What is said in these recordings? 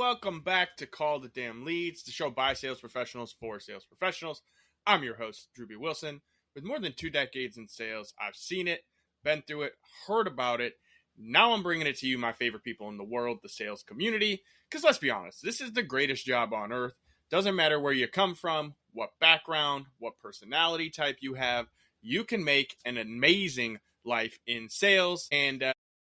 welcome back to Call the Damn Leads, the show by sales professionals for sales professionals. I'm your host, Drewbie Wilson. With more than 2 decades in sales, I've seen it, been through it, heard about it. Now I'm bringing it to you, my favorite people in the world, the sales community. Because let's be honest, this is the greatest job on earth. Doesn't matter where you come from, what background, what personality type you have, you can make an amazing life in sales. And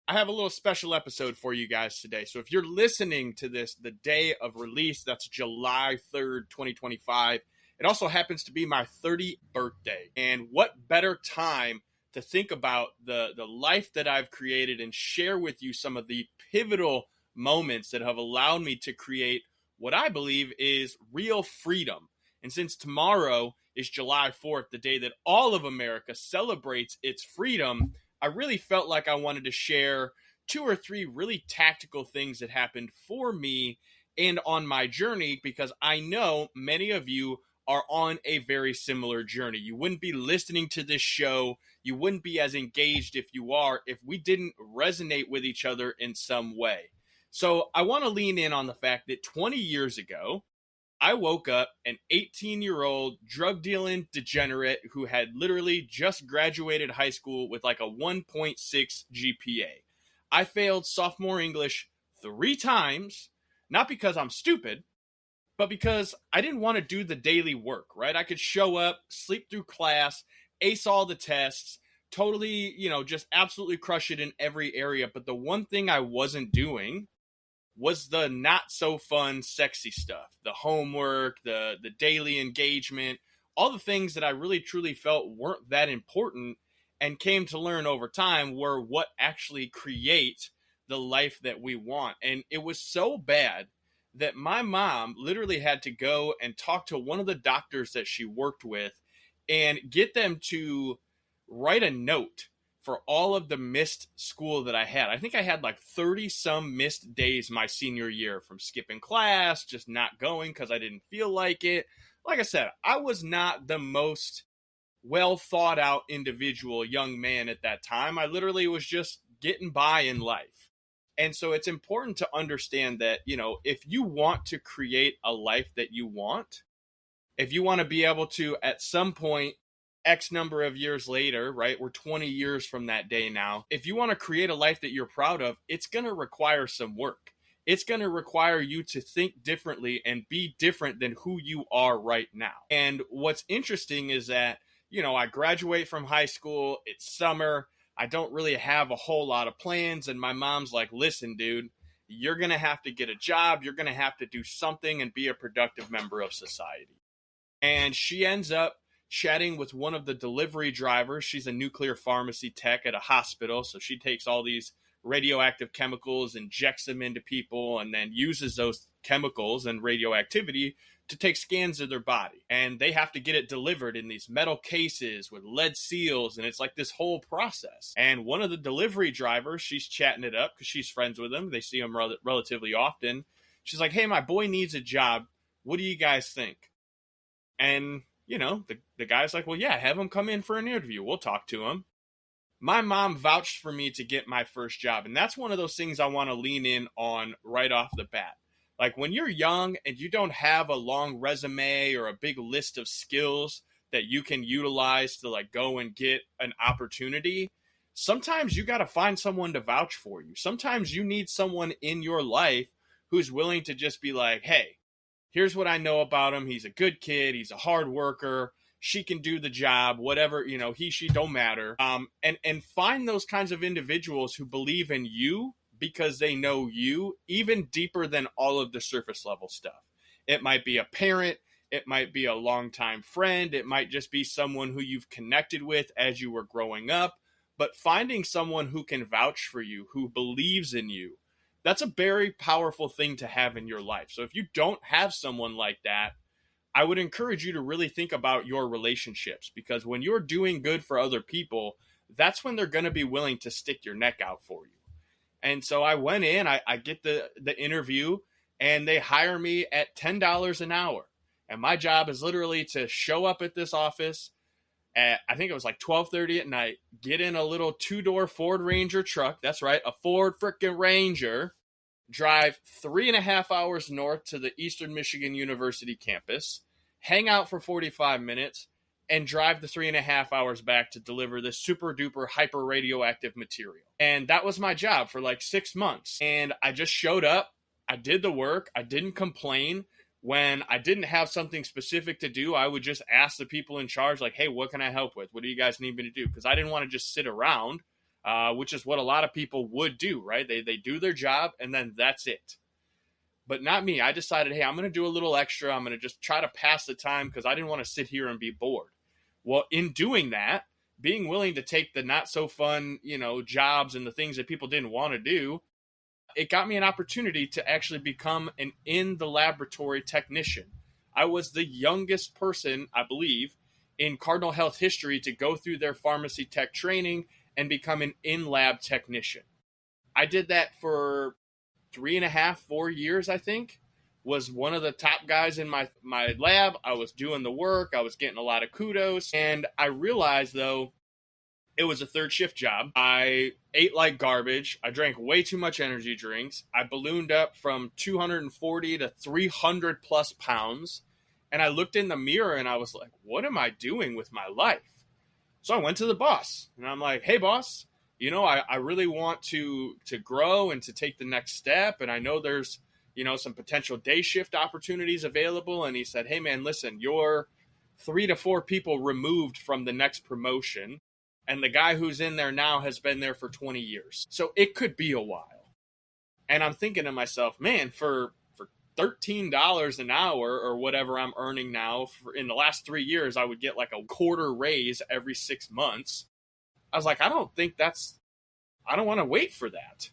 I have a little special episode for you guys today. So if you're listening to this the day of release, that's July 3rd, 2025. It also happens to be my 30th birthday. And what better time to think about the life that I've created and share with you some of the pivotal moments that have allowed me to create what I believe is real freedom. And since tomorrow is July 4th, the day that all of America celebrates its freedom, I really felt like I wanted to share 2 or 3 really tactical things that happened for me and on my journey, because I know many of you are on a very similar journey. You wouldn't be listening to this show. You wouldn't be as engaged if you are, if we didn't resonate with each other in some way. So I want to lean in on the fact that 20 years ago, I woke up an 18-year-old drug dealing degenerate who had literally just graduated high school with like a 1.6 GPA. I failed sophomore English 3 times, not because I'm stupid, but because I didn't want to do the daily work, right? I could show up, sleep through class, ace all the tests, totally, just absolutely crush it in every area. But the one thing I wasn't doing was the not so fun, sexy stuff, the homework, the daily engagement, all the things that I really truly felt weren't that important and came to learn over time were what actually create the life that we want. And it was so bad that my mom literally had to go and talk to one of the doctors that she worked with and get them to write a note for all of the missed school that I had. I think I had like 30 some missed days my senior year from skipping class, just not going because I didn't feel like it. Like I said, I was not the most well thought out individual young man at that time. I literally was just getting by in life. And so it's important to understand that, if you want to create a life that you want, if you want to be able to, at some point, X number of years later, right? We're 20 years from that day now. If you want to create a life that you're proud of, it's going to require some work. It's going to require you to think differently and be different than who you are right now. And what's interesting is that, I graduate from high school. It's summer. I don't really have a whole lot of plans. And my mom's like, listen, dude, you're going to have to get a job. You're going to have to do something and be a productive member of society. And she ends up chatting with one of the delivery drivers. She's a nuclear pharmacy tech at a hospital. So she takes all these radioactive chemicals, injects them into people, and then uses those chemicals and radioactivity to take scans of their body. And they have to get it delivered in these metal cases with lead seals. And it's like this whole process. And one of the delivery drivers, she's chatting it up because she's friends with him. They see him relatively often. She's like, hey, my boy needs a job. What do you guys think? And the guy's like, well, yeah, have him come in for an interview. We'll talk to him. My mom vouched for me to get my first job. And that's one of those things I want to lean in on right off the bat. Like when you're young and you don't have a long resume or a big list of skills that you can utilize to like go and get an opportunity, sometimes you got to find someone to vouch for you. Sometimes you need someone in your life who's willing to just be like, hey, here's what I know about him. He's a good kid. He's a hard worker. She can do the job, whatever, he, she, don't matter. And find those kinds of individuals who believe in you because they know you even deeper than all of the surface level stuff. It might be a parent. It might be a longtime friend. It might just be someone who you've connected with as you were growing up. But finding someone who can vouch for you, who believes in you, that's a very powerful thing to have in your life. So if you don't have someone like that, I would encourage you to really think about your relationships, because when you're doing good for other people, that's when they're going to be willing to stick your neck out for you. And so I went in, I get the interview, and they hire me at $10 an hour. And my job is literally to show up at this office at, I think it was like 12:30 at night, get in a little 2-door Ford Ranger truck. That's right, a Ford frickin' Ranger. drive 3.5 hours north to the Eastern Michigan University campus, hang out for 45 minutes, and drive the 3.5 hours back to deliver this super duper hyper radioactive material. And that was my job for like 6 months. And I just showed up, I did the work, I didn't complain. When I didn't have something specific to do, I would just ask the people in charge, like, hey, what can I help with? What do you guys need me to do? Because I didn't want to just sit around, which is what a lot of people would do, right? They do their job and then that's it. But not me. I decided, hey, I'm going to do a little extra. I'm going to just try to pass the time because I didn't want to sit here and be bored. Well, in doing that, being willing to take the not so fun, jobs and the things that people didn't want to do, it got me an opportunity to actually become an in the laboratory technician. I was the youngest person, I believe, in Cardinal Health history to go through their pharmacy tech training and become an in-lab technician. I did that for 3.5, 4 years, I think. Was one of the top guys in my lab. I was doing the work. I was getting a lot of kudos. And I realized, though, it was a third shift job. I ate like garbage. I drank way too much energy drinks. I ballooned up from 240 to 300 plus pounds. And I looked in the mirror and I was like, what am I doing with my life? So I went to the boss and I'm like, hey, boss, I really want to grow and to take the next step. And I know there's, some potential day shift opportunities available. And he said, hey, man, listen, you're 3 to 4 people removed from the next promotion. And the guy who's in there now has been there for 20 years. So it could be a while. And I'm thinking to myself, man, for $13 an hour or whatever I'm earning now, in the last 3 years, I would get like a quarter raise every 6 months. I was like, I don't want to wait for that.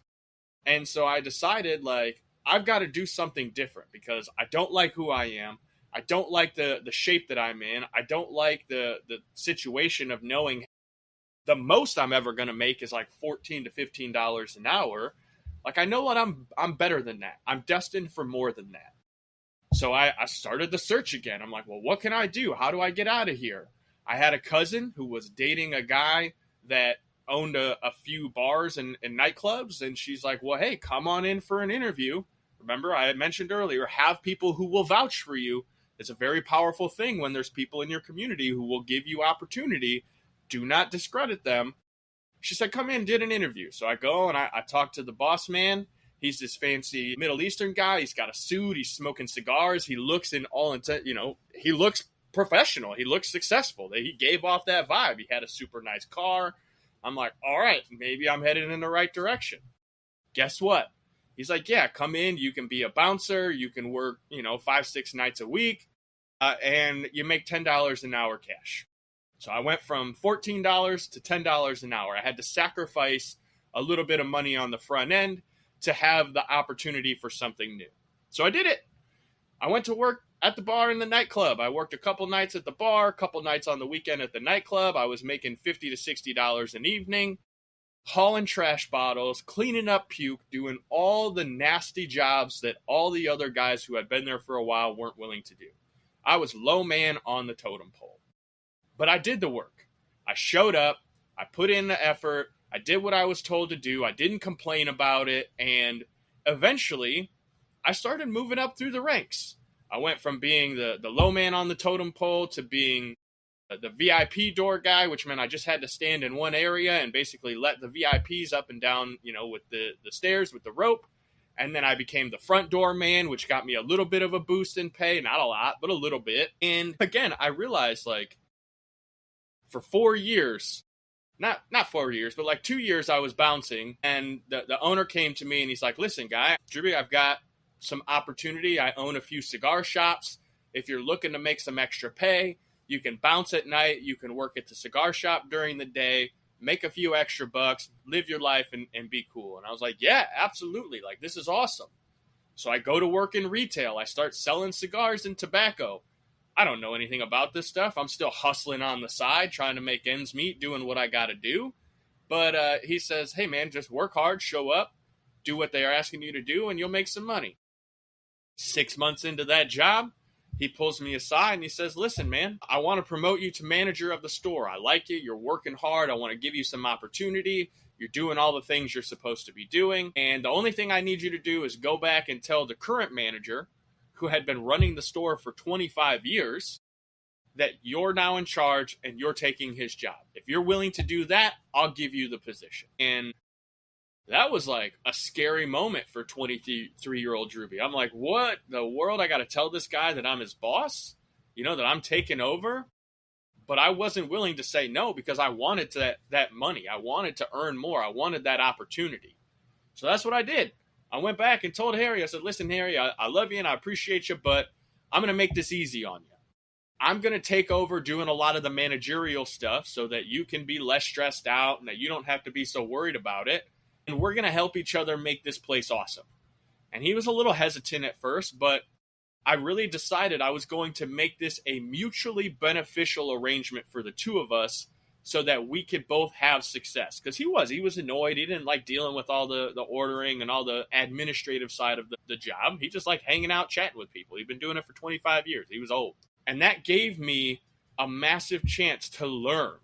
And so I decided, like, I've got to do something different because I don't like who I am. I don't like the shape that I'm in. I don't like the situation of knowing the most I'm ever going to make is like $14 to $15 an hour. Like, I know what I'm better than that. I'm destined for more than that. So I started the search again. I'm like, well, what can I do? How do I get out of here? I had a cousin who was dating a guy that owned a few bars and nightclubs. And she's like, well, hey, come on in for an interview. Remember, I had mentioned earlier, have people who will vouch for you. It's a very powerful thing when there's people in your community who will give you opportunity. Do not discredit them. She said, come in, did an interview. So I go and I talk to the boss man. He's this fancy Middle Eastern guy. He's got a suit. He's smoking cigars. He looks he looks professional. He looks successful. He gave off that vibe. He had a super nice car. I'm like, all right, maybe I'm headed in the right direction. Guess what? He's like, yeah, come in. You can be a bouncer. You can work, 5-6 nights a week. And you make $10 an hour cash. So I went from $14 to $10 an hour. I had to sacrifice a little bit of money on the front end to have the opportunity for something new. So I did it. I went to work at the bar and the nightclub. I worked a couple nights at the bar, a couple nights on the weekend at the nightclub. I was making $50 to $60 an evening, hauling trash bottles, cleaning up puke, doing all the nasty jobs that all the other guys who had been there for a while weren't willing to do. I was low man on the totem pole. But I did the work. I showed up. I put in the effort. I did what I was told to do. I didn't complain about it. And eventually, I started moving up through the ranks. I went from being the low man on the totem pole to being the VIP door guy, which meant I just had to stand in one area and basically let the VIPs up and down, with the stairs, with the rope. And then I became the front door man, which got me a little bit of a boost in pay. Not a lot, but a little bit. And again, I realized, like, for 4 years, not 4 years, but like 2 years I was bouncing, and the owner came to me and he's like, listen, guy, Drewbie, I've got some opportunity. I own a few cigar shops. If you're looking to make some extra pay, you can bounce at night. You can work at the cigar shop during the day, make a few extra bucks, live your life and be cool. And I was like, yeah, absolutely. Like, this is awesome. So I go to work in retail. I start selling cigars and tobacco. I don't know anything about this stuff. I'm still hustling on the side, trying to make ends meet, doing what I got to do. But he says, hey, man, just work hard, show up, do what they are asking you to do, and you'll make some money. 6 months into that job, he pulls me aside and he says, listen, man, I want to promote you to manager of the store. I like you. You're working hard. I want to give you some opportunity. You're doing all the things you're supposed to be doing. And the only thing I need you to do is go back and tell the current manager, who had been running the store for 25 years, that you're now in charge and you're taking his job. If you're willing to do that, I'll give you the position. And that was like a scary moment for 23-year-old Drewbie. I'm like, what the world? I got to tell this guy that I'm his boss, that I'm taking over. But I wasn't willing to say no because I wanted that money. I wanted to earn more. I wanted that opportunity. So that's what I did. I went back and told Harry, I said, listen, Harry, I love you and I appreciate you, but I'm going to make this easy on you. I'm going to take over doing a lot of the managerial stuff so that you can be less stressed out and that you don't have to be so worried about it. And we're going to help each other make this place awesome. And he was a little hesitant at first, but I really decided I was going to make this a mutually beneficial arrangement for the two of us so that we could both have success. Because he was annoyed. He didn't like dealing with all the ordering and all the administrative side of the job. He just liked hanging out, chatting with people. He'd been doing it for 25 years. He was old. And that gave me a massive chance to learn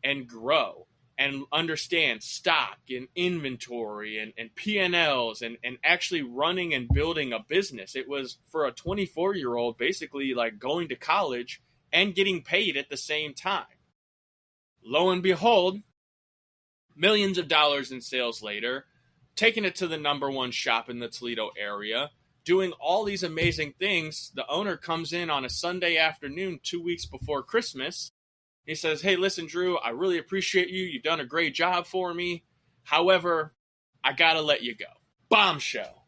and grow and understand stock and inventory and P&Ls and actually running and building a business. It was for a 24-year-old basically like going to college and getting paid at the same time. Lo and behold, millions of dollars in sales later, taking it to the number one shop in the Toledo area, doing all these amazing things. The owner comes in on a Sunday afternoon 2 weeks before Christmas. He says, hey, listen, Drew, I really appreciate you. You've done a great job for me. However, I got to let you go. Bombshell.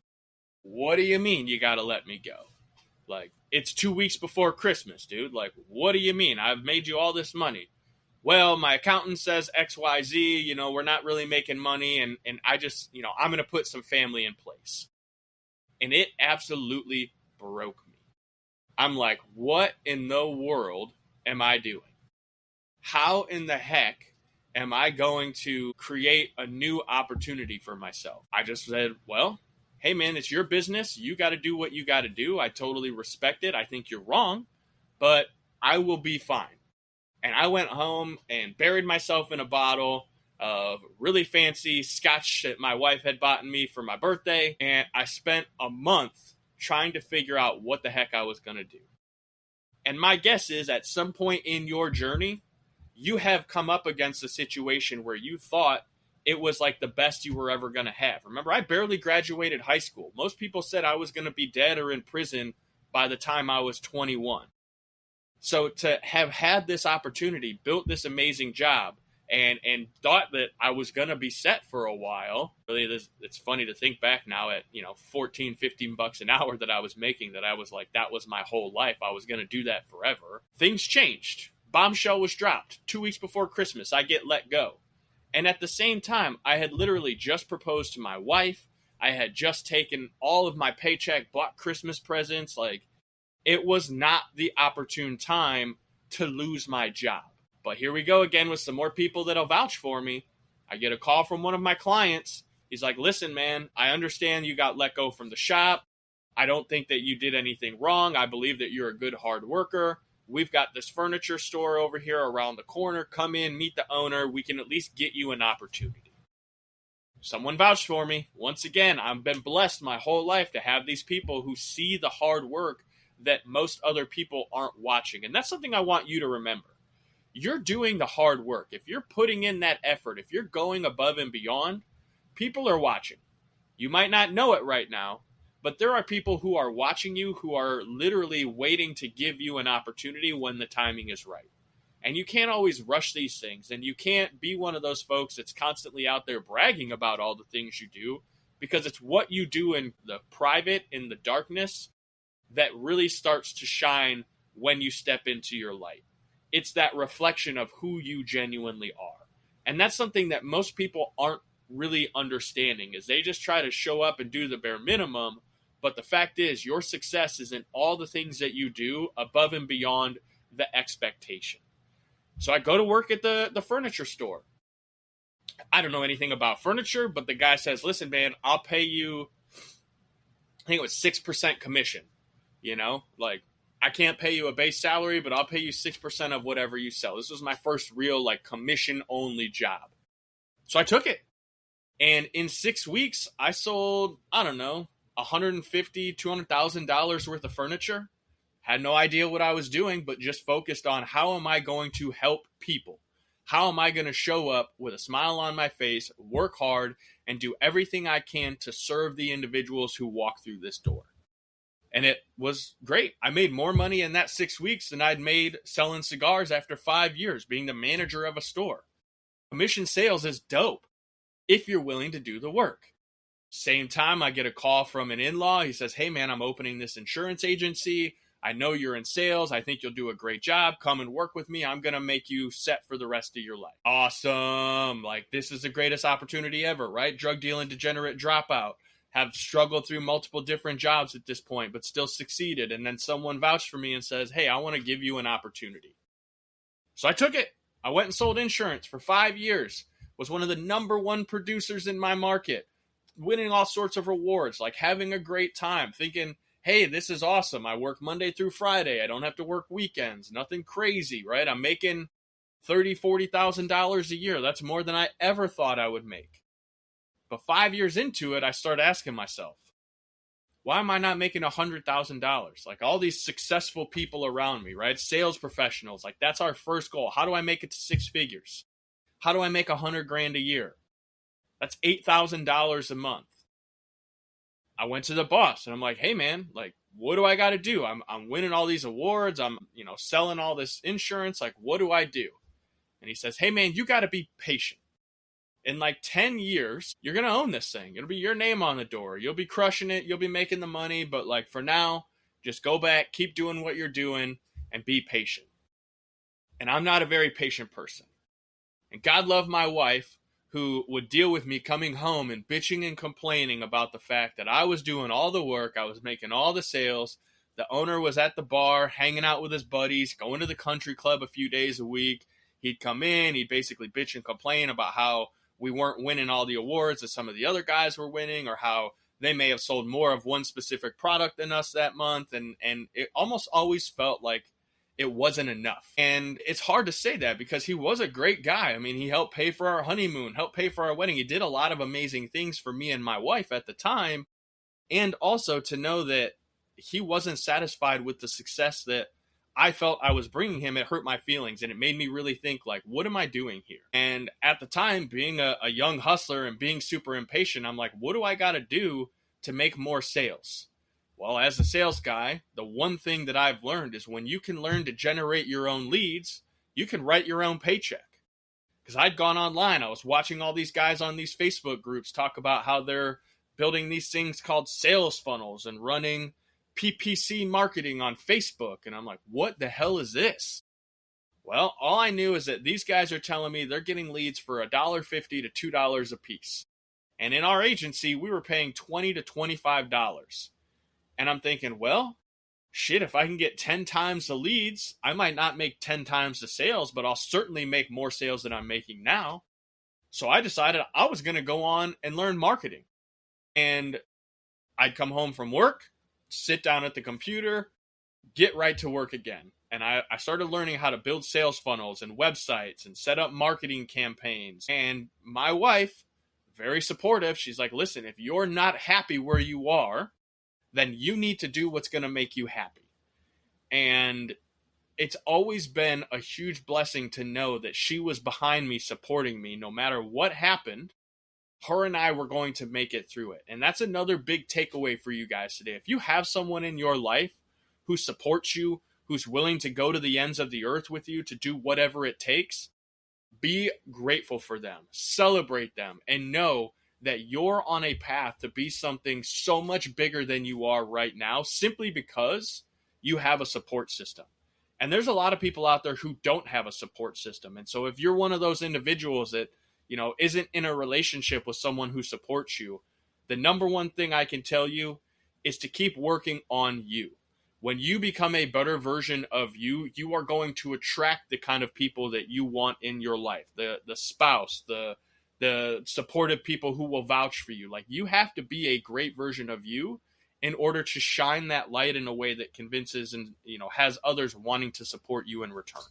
What do you mean you got to let me go? Like, it's 2 weeks before Christmas, dude. Like, what do you mean? I've made you all this money. Well, my accountant says XYZ, we're not really making money. And I just, I'm going to put some family in place. And it absolutely broke me. I'm like, what in the world am I doing? How in the heck am I going to create a new opportunity for myself? I just said, well, hey man, it's your business. You got to do what you got to do. I totally respect it. I think you're wrong, but I will be fine. And I went home and buried myself in a bottle of really fancy scotch that my wife had bought me for my birthday. And I spent a month trying to figure out what the heck I was going to do. And my guess is at some point in your journey, you have come up against a situation where you thought it was like the best you were ever going to have. Remember, I barely graduated high school. Most people said I was going to be dead or in prison by the time I was 21. So to have had this opportunity, built this amazing job, and thought that I was going to be set for a while. Really, it's funny to think back now at, 14, 15 bucks an hour that I was making, that I was like, that was my whole life. I was going to do that forever. Things changed. Bombshell was dropped. 2 weeks before Christmas, I get let go. And at the same time, I had literally just proposed to my wife. I had just taken all of my paycheck, bought Christmas presents. Like, it was not the opportune time to lose my job. But here we go again with some more people that'll vouch for me. I get a call from one of my clients. He's like, listen, man, I understand you got let go from the shop. I don't think that you did anything wrong. I believe that you're a good hard worker. We've got this furniture store over here around the corner. Come in, meet the owner. We can at least get you an opportunity. Someone vouched for me. Once again, I've been blessed my whole life to have these people who see the hard work that most other people aren't watching. And that's something I want you to remember. You're doing the hard work. If you're putting in that effort, if you're going above and beyond, people are watching. You might not know it right now, but there are people who are watching you, who are literally waiting to give you an opportunity when the timing is right. And you can't always rush these things, and you can't be one of those folks that's constantly out there bragging about all the things you do, because it's what you do in the private, in the darkness, that really starts to shine when you step into your light. It's that reflection of who you genuinely are. And that's something that most people aren't really understanding, is they just try to show up and do the bare minimum. But the fact is, your success is in all the things that you do above and beyond the expectation. So I go to work at the furniture store. I don't know anything about furniture, but the guy says, listen, man, I'll pay you, I think it was 6% commission. Like, I can't pay you a base salary, but I'll pay you 6% of whatever you sell. This was my first real like commission only job. So I took it. And in 6 weeks, I sold, I don't know, $150,000, $200,000 worth of furniture. Had no idea what I was doing, but just focused on how am I going to help people? How am I going to show up with a smile on my face, work hard, and do everything I can to serve the individuals who walk through this door? And it was great. I made more money in that 6 weeks than I'd made selling cigars after 5 years, being the manager of a store. Commission sales is dope if you're willing to do the work. Same time, I get a call from an in-law. He says, hey man, I'm opening this insurance agency. I know you're in sales. I think you'll do a great job. Come and work with me. I'm going to make you set for the rest of your life. Awesome. Like, this is the greatest opportunity ever, right? Drug dealing, degenerate dropout. Have struggled through multiple different jobs at this point, but still succeeded. And then someone vouched for me and says, hey, I want to give you an opportunity. So I took it. I went and sold insurance for 5 years. Was one of the number one producers in my market, winning all sorts of rewards, like having a great time, thinking, hey, this is awesome. I work Monday through Friday. I don't have to work weekends. Nothing crazy, right? I'm making $30,000, $40,000 a year. That's more than I ever thought I would make. But 5 years into it, I started asking myself, why am I not making $100,000? Like all these successful people around me, right? Sales professionals, like that's our first goal. How do I make it to 6 figures? How do I make $100,000 a year? That's $8,000 a month. I went to the boss and I'm like, hey man, like, what do I got to do? I'm winning all these awards. I'm, selling all this insurance. Like, what do I do? And he says, hey man, you got to be patient. In like 10 years, you're going to own this thing. It'll be your name on the door. You'll be crushing it. You'll be making the money. But like for now, just go back, keep doing what you're doing and be patient. And I'm not a very patient person. And God love my wife, who would deal with me coming home and bitching and complaining about the fact that I was doing all the work. I was making all the sales. The owner was at the bar, hanging out with his buddies, going to the country club a few days a week. He'd come in, he'd basically bitch and complain about how we weren't winning all the awards that some of the other guys were winning, or how they may have sold more of one specific product than us that month. And it almost always felt like it wasn't enough. And it's hard to say that because he was a great guy. I mean, he helped pay for our honeymoon, helped pay for our wedding. He did a lot of amazing things for me and my wife at the time. And also to know that he wasn't satisfied with the success that I felt I was bringing him, it hurt my feelings. And it made me really think, like, what am I doing here? And at the time, being a young hustler and being super impatient, I'm like, what do I got to do to make more sales? Well, as a sales guy, the one thing that I've learned is when you can learn to generate your own leads, you can write your own paycheck. Because I'd gone online, I was watching all these guys on these Facebook groups talk about how they're building these things called sales funnels and running PPC marketing on Facebook. And I'm like, what the hell is this? Well, all I knew is that these guys are telling me they're getting leads for $1.50 to $2 a piece. And in our agency, we were paying $20 to $25. And I'm thinking, well, shit, if I can get 10 times the leads, I might not make 10 times the sales, but I'll certainly make more sales than I'm making now. So I decided I was going to go on and learn marketing. And I'd come home from work, sit down at the computer, get right to work again. And I started learning how to build sales funnels and websites and set up marketing campaigns. And my wife, very supportive, she's like, listen, if you're not happy where you are, then you need to do what's going to make you happy. And it's always been a huge blessing to know that she was behind me, supporting me, no matter what happened. Her and I were going to make it through it. And that's another big takeaway for you guys today. If you have someone in your life who supports you, who's willing to go to the ends of the earth with you to do whatever it takes, be grateful for them, celebrate them, and know that you're on a path to be something so much bigger than you are right now, simply because you have a support system. And there's a lot of people out there who don't have a support system. And so if you're one of those individuals that, isn't in a relationship with someone who supports you, the number one thing I can tell you is to keep working on you. When you become a better version of you, you are going to attract the kind of people that you want in your life. The spouse, the supportive people who will vouch for you. Like, you have to be a great version of you in order to shine that light in a way that convinces and, has others wanting to support you in return.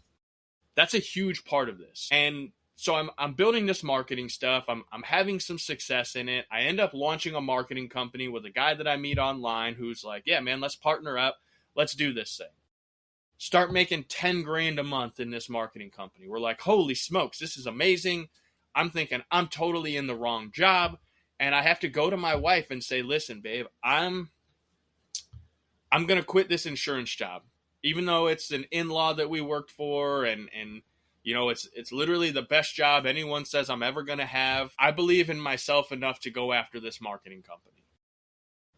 That's a huge part of this. And so I'm building this marketing stuff. I'm having some success in it. I end up launching a marketing company with a guy that I meet online who's like, yeah, man, let's partner up. Let's do this thing. Start making 10 grand a month in this marketing company. We're like, holy smokes, this is amazing. I'm thinking I'm totally in the wrong job. And I have to go to my wife and say, listen, babe, I'm going to quit this insurance job. Even though it's an in-law that we worked for and it's literally the best job anyone says I'm ever going to have. I believe in myself enough to go after this marketing company.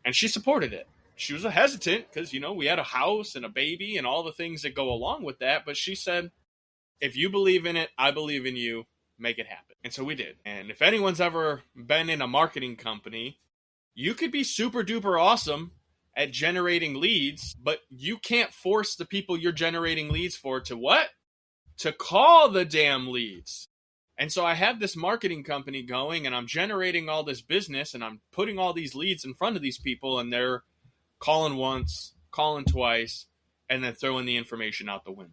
And she supported it. She was hesitant because, we had a house and a baby and all the things that go along with that. But she said, if you believe in it, I believe in you. Make it happen. And so we did. And if anyone's ever been in a marketing company, you could be super duper awesome at generating leads, but you can't force the people you're generating leads for to what? To call the damn leads. And so I have this marketing company going and I'm generating all this business and I'm putting all these leads in front of these people and they're calling once, calling twice, and then throwing the information out the window.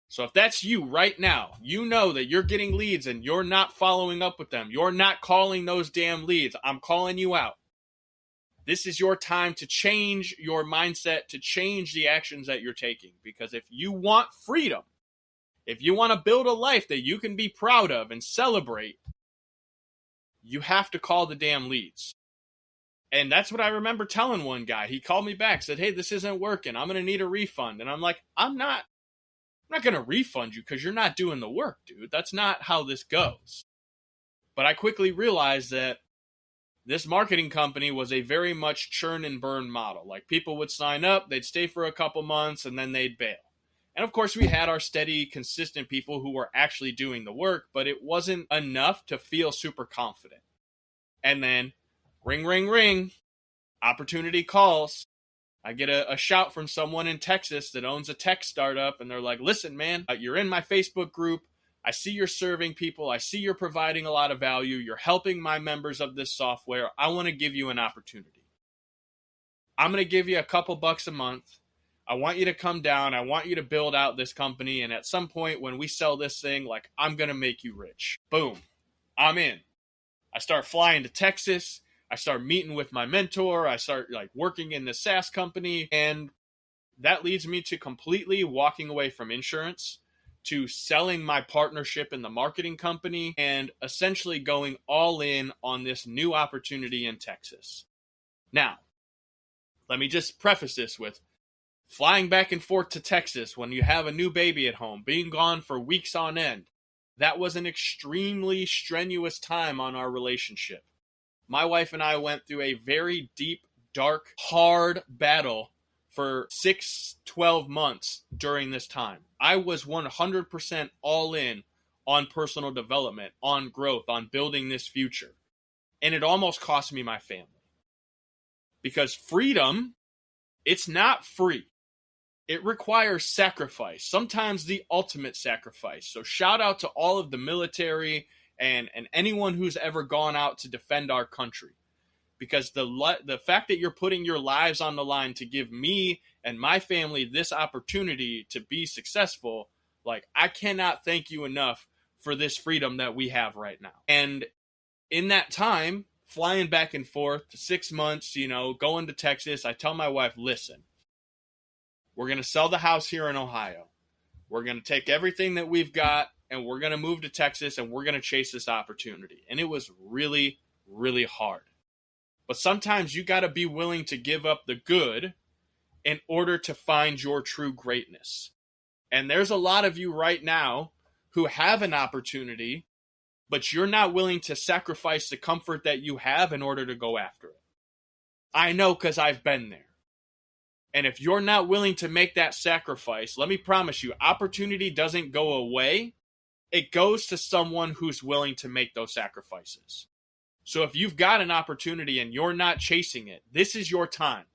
So if that's you right now, you know that you're getting leads and you're not following up with them. You're not calling those damn leads. I'm calling you out. This is your time to change your mindset, to change the actions that you're taking. Because if you want freedom, if you want to build a life that you can be proud of and celebrate, you have to call the damn leads. And that's what I remember telling one guy. He called me back, said, hey, this isn't working. I'm going to need a refund. And I'm like, I'm not going to refund you because you're not doing the work, dude. That's not how this goes. But I quickly realized that this marketing company was a very much churn and burn model. Like people would sign up, they'd stay for a couple months, and then they'd bail. And of course, we had our steady, consistent people who were actually doing the work, but it wasn't enough to feel super confident. And then, ring, ring, ring, opportunity calls. I get a shout from someone in Texas that owns a tech startup, and they're like, listen, man, you're in my Facebook group. I see you're serving people. I see you're providing a lot of value. You're helping my members of this software. I want to give you an opportunity. I'm going to give you a couple bucks a month. I want you to come down. I want you to build out this company. And at some point when we sell this thing, I'm going to make you rich. Boom. I'm in. I start flying to Texas. I start meeting with my mentor. I start working in the SaaS company. And that leads me to completely walking away from insurance, to selling my partnership in the marketing company, and essentially going all in on this new opportunity in Texas. Now, let me just preface this with flying back and forth to Texas when you have a new baby at home, being gone for weeks on end. That was an extremely strenuous time on our relationship. My wife and I went through a very deep, dark, hard battle for 12 months during this time. I was 100% all in on personal development, on growth, on building this future. And it almost cost me my family. Because freedom, it's not free. It requires sacrifice, sometimes the ultimate sacrifice. So shout out to all of the military and anyone who's ever gone out to defend our country. Because the fact that you're putting your lives on the line to give me and my family this opportunity to be successful, I cannot thank you enough for this freedom that we have right now. And in that time, flying back and forth, 6 months, going to Texas, I tell my wife, listen, we're going to sell the house here in Ohio. We're going to take everything that we've got and we're going to move to Texas and we're going to chase this opportunity. And it was really, really hard. But sometimes you got to be willing to give up the good in order to find your true greatness. And there's a lot of you right now who have an opportunity, but you're not willing to sacrifice the comfort that you have in order to go after it. I know because I've been there. And if you're not willing to make that sacrifice, let me promise you, opportunity doesn't go away. It goes to someone who's willing to make those sacrifices. So if you've got an opportunity and you're not chasing it, this is your time.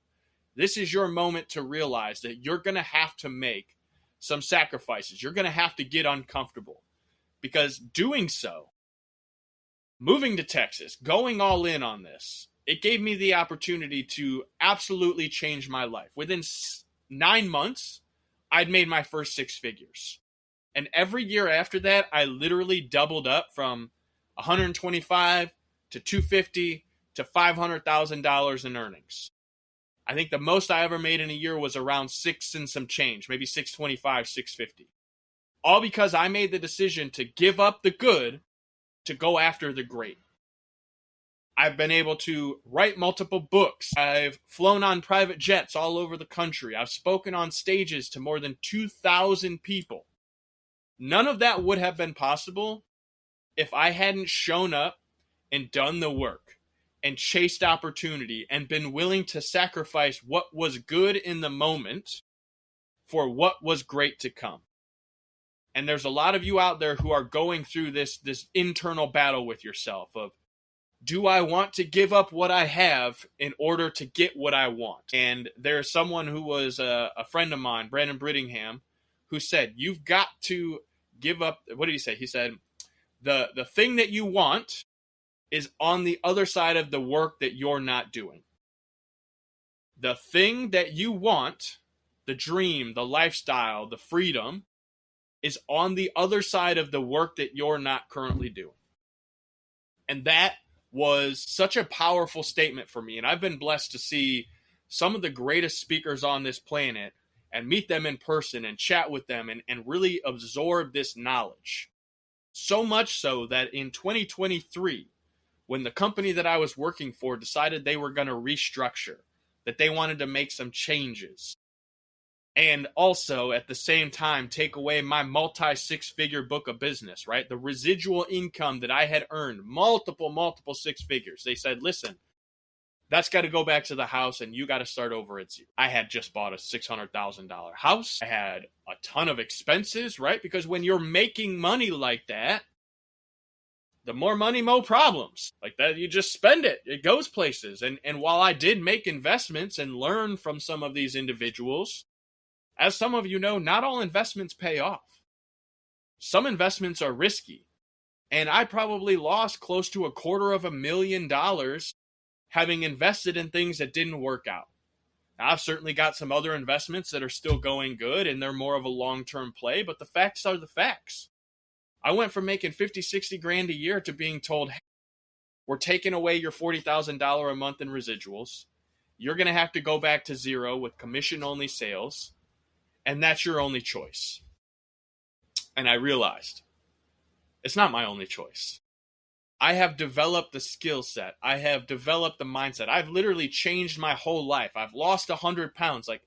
This is your moment to realize that you're going to have to make some sacrifices. You're going to have to get uncomfortable. Because doing so, moving to Texas, going all in on this, it gave me the opportunity to absolutely change my life. Within 9 months, I'd made my first 6 figures. And every year after that, I literally doubled up from 125 to 250 to $500,000 in earnings. I think the most I ever made in a year was around 6 and some change, maybe 625, 650. All because I made the decision to give up the good to go after the great. I've been able to write multiple books. I've flown on private jets all over the country. I've spoken on stages to more than 2,000 people. None of that would have been possible if I hadn't shown up and done the work and chased opportunity and been willing to sacrifice what was good in the moment for what was great to come. And there's a lot of you out there who are going through this internal battle with yourself of, do I want to give up what I have in order to get what I want? And there's someone who was a friend of mine, Brandon Brittingham, who said, you've got to give up. What did he say? He said, the thing that you want is on the other side of the work that you're not doing. The thing that you want, the dream, the lifestyle, the freedom, is on the other side of the work that you're not currently doing. And that was such a powerful statement for me. And I've been blessed to see some of the greatest speakers on this planet and meet them in person and chat with them and really absorb this knowledge. So much so that in 2023, when the company that I was working for decided they were going to restructure, that they wanted to make some changes, and also at the same time take away my multi-6-figure book of business, right? The residual income that I had earned, multiple 6 figures. They said, listen, that's got to go back to the house and you got to start over at zero. I had just bought a $600,000 house. I had a ton of expenses, right? Because when you're making money like that, the more money, more problems. Like that, you just spend it. It goes places. And while I did make investments and learn from some of these individuals, as some of you know, not all investments pay off. Some investments are risky. And I probably lost close to $250,000 having invested in things that didn't work out. Now, I've certainly got some other investments that are still going good and they're more of a long-term play, but the facts are the facts. I went from making 50, 60 grand a year to being told, hey, we're taking away your $40,000 a month in residuals. You're going to have to go back to zero with commission-only sales. And that's your only choice. And I realized it's not my only choice. I have developed the skill set. I have developed the mindset. I've literally changed my whole life. I've lost 100 pounds. Like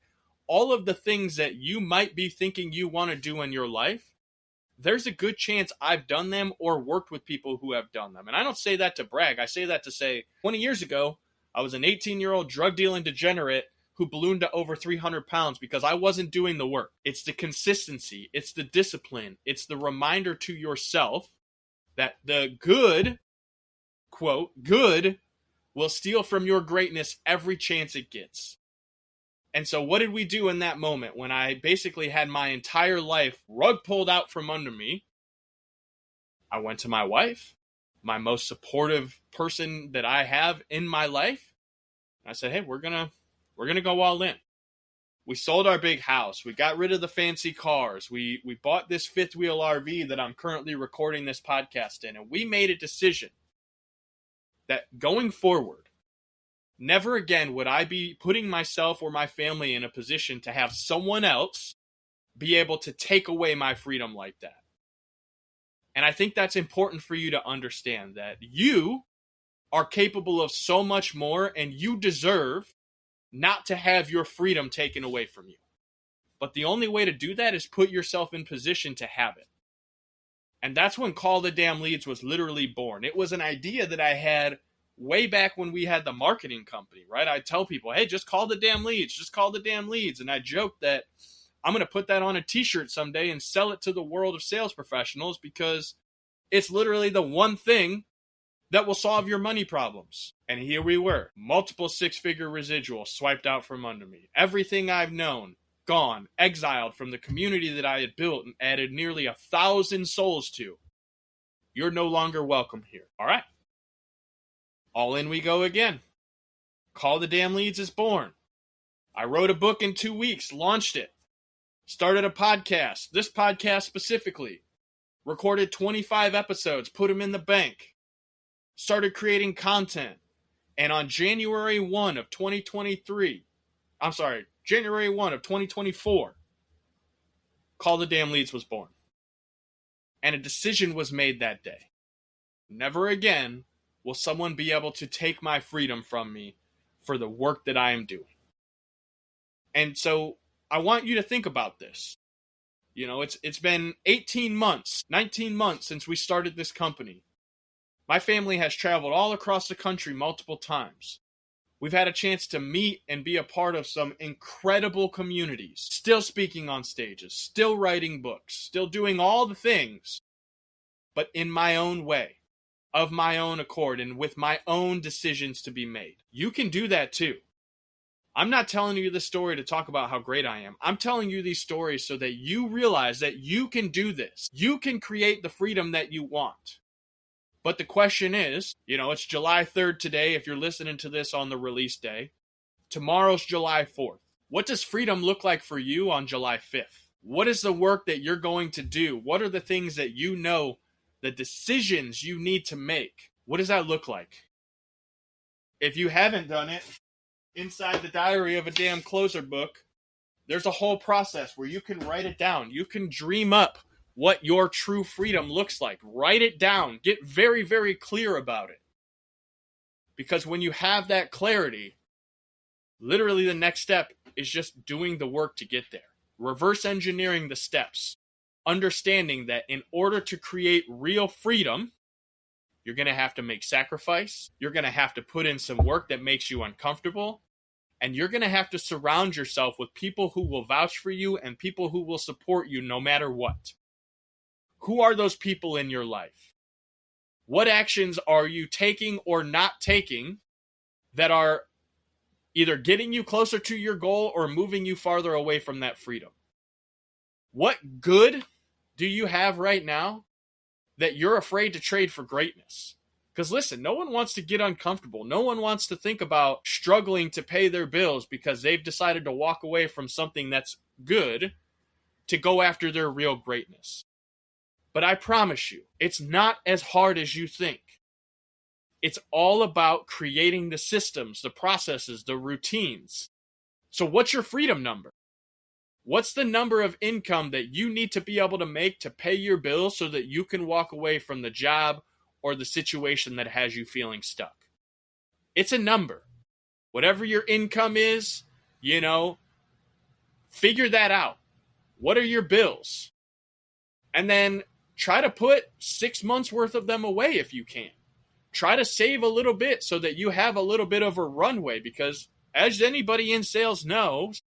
all of the things that you might be thinking you want to do in your life, there's a good chance I've done them or worked with people who have done them. And I don't say that to brag. I say that to say 20 years ago, I was an 18-year-old drug dealing degenerate who ballooned to over 300 pounds because I wasn't doing the work. It's the consistency. It's the discipline. It's the reminder to yourself that the good, quote, good will steal from your greatness every chance it gets. And so what did we do in that moment when I basically had my entire life rug pulled out from under me? I went to my wife, my most supportive person that I have in my life. I said, hey, we're going to go all in. We sold our big house. We got rid of the fancy cars. We bought this fifth wheel RV that I'm currently recording this podcast in. And we made a decision that going forward, never again would I be putting myself or my family in a position to have someone else be able to take away my freedom like that. And I think that's important for you to understand that you are capable of so much more and you deserve not to have your freedom taken away from you. But the only way to do that is put yourself in position to have it. And that's when Call the Damn Leads was literally born. It was an idea that I had way back when we had the marketing company, right? I'd tell people, hey, just call the damn leads, just call the damn leads. And I joked that I'm going to put that on a t-shirt someday and sell it to the world of sales professionals because it's literally the one thing that will solve your money problems. And here we were, multiple 6-figure residuals swiped out from under me. Everything I've known, gone, exiled from the community that I had built and added nearly 1,000 souls to. You're no longer welcome here. All right. All in we go again. Call the Damn Leads is born. I wrote a book in 2 weeks, launched it, started a podcast, this podcast specifically, recorded 25 episodes, put them in the bank, started creating content. And on January 1 of 2024, Call the Damn Leads was born. And a decision was made that day. Never again will someone be able to take my freedom from me for the work that I am doing. And so I want you to think about this. You know, it's been 18 months, 19 months since we started this company. My family has traveled all across the country multiple times. We've had a chance to meet and be a part of some incredible communities, still speaking on stages, still writing books, still doing all the things, but in my own way, of my own accord, and with my own decisions to be made. You can do that too. I'm not telling you this story to talk about how great I am. I'm telling you these stories so that you realize that you can do this. You can create the freedom that you want. But the question is, you know, it's July 3rd today if you're listening to this on the release day. Tomorrow's July 4th. What does freedom look like for you on July 5th? What is the work that you're going to do? What are the things that you know, the decisions you need to make? What does that look like? If you haven't done it, inside the diary of a damn closer book, there's a whole process where you can write it down. You can dream up what your true freedom looks like. Write it down. Get very, very clear about it. Because when you have that clarity, literally the next step is just doing the work to get there. Reverse engineering the steps. Understanding that in order to create real freedom, you're going to have to make sacrifice. You're going to have to put in some work that makes you uncomfortable. And you're going to have to surround yourself with people who will vouch for you and people who will support you no matter what. Who are those people in your life? What actions are you taking or not taking that are either getting you closer to your goal or moving you farther away from that freedom? What good do you have right now that you're afraid to trade for greatness? Because listen, no one wants to get uncomfortable. No one wants to think about struggling to pay their bills because they've decided to walk away from something that's good to go after their real greatness. But I promise you, it's not as hard as you think. It's all about creating the systems, the processes, the routines. So what's your freedom number? What's the number of income that you need to be able to make to pay your bills so that you can walk away from the job or the situation that has you feeling stuck? It's a number. Whatever your income is, you know, figure that out. What are your bills? And then try to put 6 months worth of them away if you can. Try to save a little bit so that you have a little bit of a runway, because as anybody in sales knows,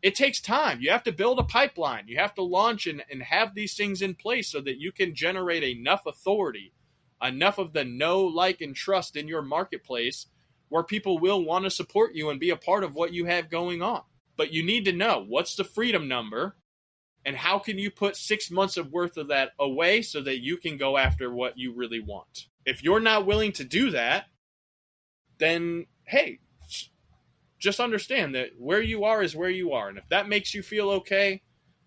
it takes time. You have to build a pipeline. You have to launch and have these things in place so that you can generate enough authority, enough of the know, like, and trust in your marketplace where people will want to support you and be a part of what you have going on. But you need to know what's the freedom number and how can you put 6 months of worth of that away so that you can go after what you really want. If you're not willing to do that, then, hey, just understand that where you are is where you are. And if that makes you feel okay,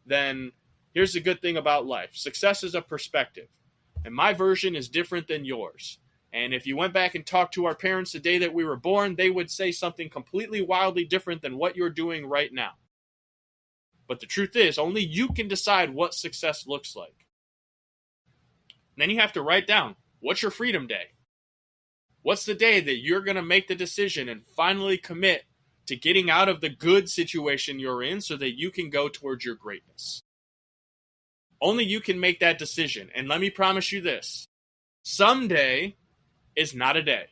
then here's the good thing about life. Success is a perspective. And my version is different than yours. And if you went back and talked to our parents the day that we were born, they would say something completely wildly different than what you're doing right now. But the truth is, only you can decide what success looks like. Then you have to write down, what's your freedom day? What's the day that you're going to make the decision and finally commit to getting out of the good situation you're in so that you can go towards your greatness? Only you can make that decision. And let me promise you this. Someday is not a day.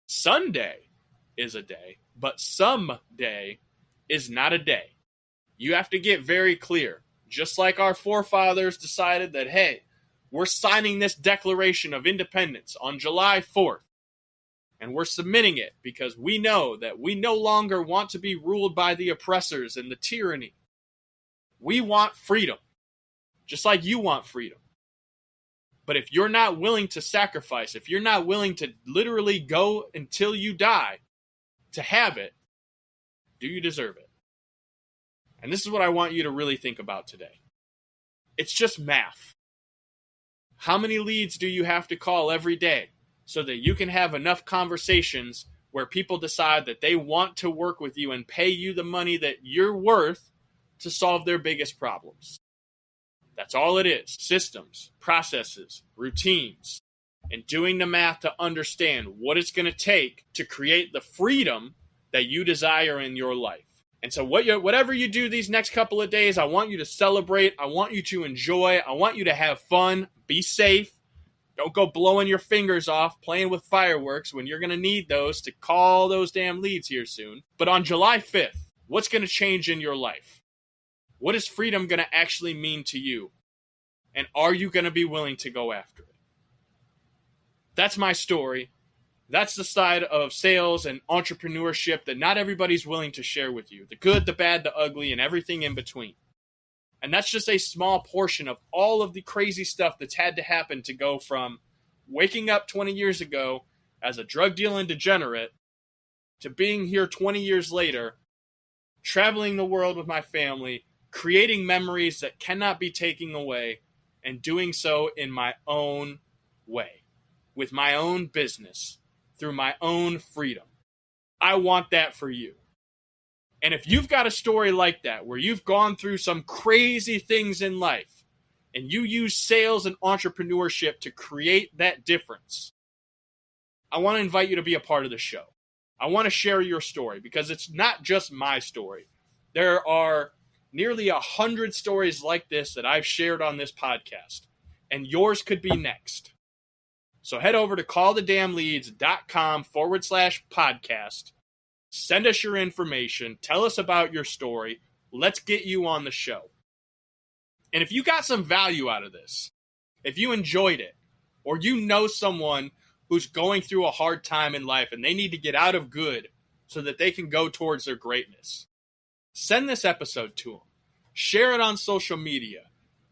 Sunday is a day, but someday is not a day. You have to get very clear. Just like our forefathers decided that, hey, we're signing this Declaration of Independence on July 4th. And we're submitting it because we know that we no longer want to be ruled by the oppressors and the tyranny. We want freedom, just like you want freedom. But if you're not willing to sacrifice, if you're not willing to literally go until you die to have it, do you deserve it? And this is what I want you to really think about today. It's just math. How many leads do you have to call every day so that you can have enough conversations where people decide that they want to work with you and pay you the money that you're worth to solve their biggest problems? That's all it is. Systems, processes, routines, and doing the math to understand what it's going to take to create the freedom that you desire in your life. And so whatever you do these next couple of days, I want you to celebrate. I want you to enjoy. I want you to have fun. Be safe. Don't go blowing your fingers off playing with fireworks when you're going to need those to call those damn leads here soon. But on July 5th, what's going to change in your life? What is freedom going to actually mean to you? And are you going to be willing to go after it? That's my story. That's the side of sales and entrepreneurship that not everybody's willing to share with you. The good, the bad, the ugly, and everything in between. And that's just a small portion of all of the crazy stuff that's had to happen to go from waking up 20 years ago as a drug dealing degenerate to being here 20 years later, traveling the world with my family, creating memories that cannot be taken away, and doing so in my own way, with my own business, through my own freedom. I want that for you. And if you've got a story like that, where you've gone through some crazy things in life, and you use sales and entrepreneurship to create that difference, I want to invite you to be a part of the show. I want to share your story, because it's not just my story. There are nearly 100 stories like this that I've shared on this podcast, and yours could be next. So head over to callthedamnleads.com/podcast. Send us your information. Tell us about your story. Let's get you on the show. And if you got some value out of this, if you enjoyed it, or you know someone who's going through a hard time in life and they need to get out of good so that they can go towards their greatness, send this episode to them. Share it on social media.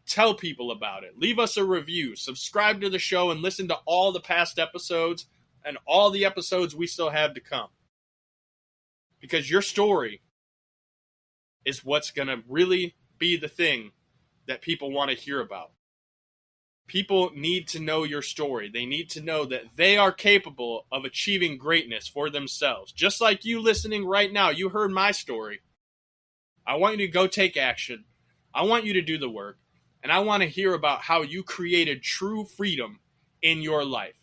Tell people about it. Leave us a review. Subscribe to the show and listen to all the past episodes and all the episodes we still have to come. Because your story is what's going to really be the thing that people want to hear about. People need to know your story. They need to know that they are capable of achieving greatness for themselves. Just like you listening right now, you heard my story. I want you to go take action. I want you to do the work. And I want to hear about how you created true freedom in your life.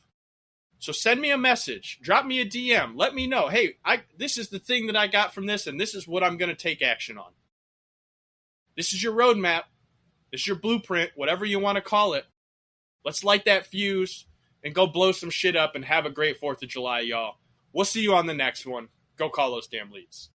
So send me a message. Drop me a DM. Let me know, hey, this is the thing that I got from this, and this is what I'm going to take action on. This is your roadmap. This is your blueprint, whatever you want to call it. Let's light that fuse and go blow some shit up and have a great 4th of July, y'all. We'll see you on the next one. Go call those damn leads.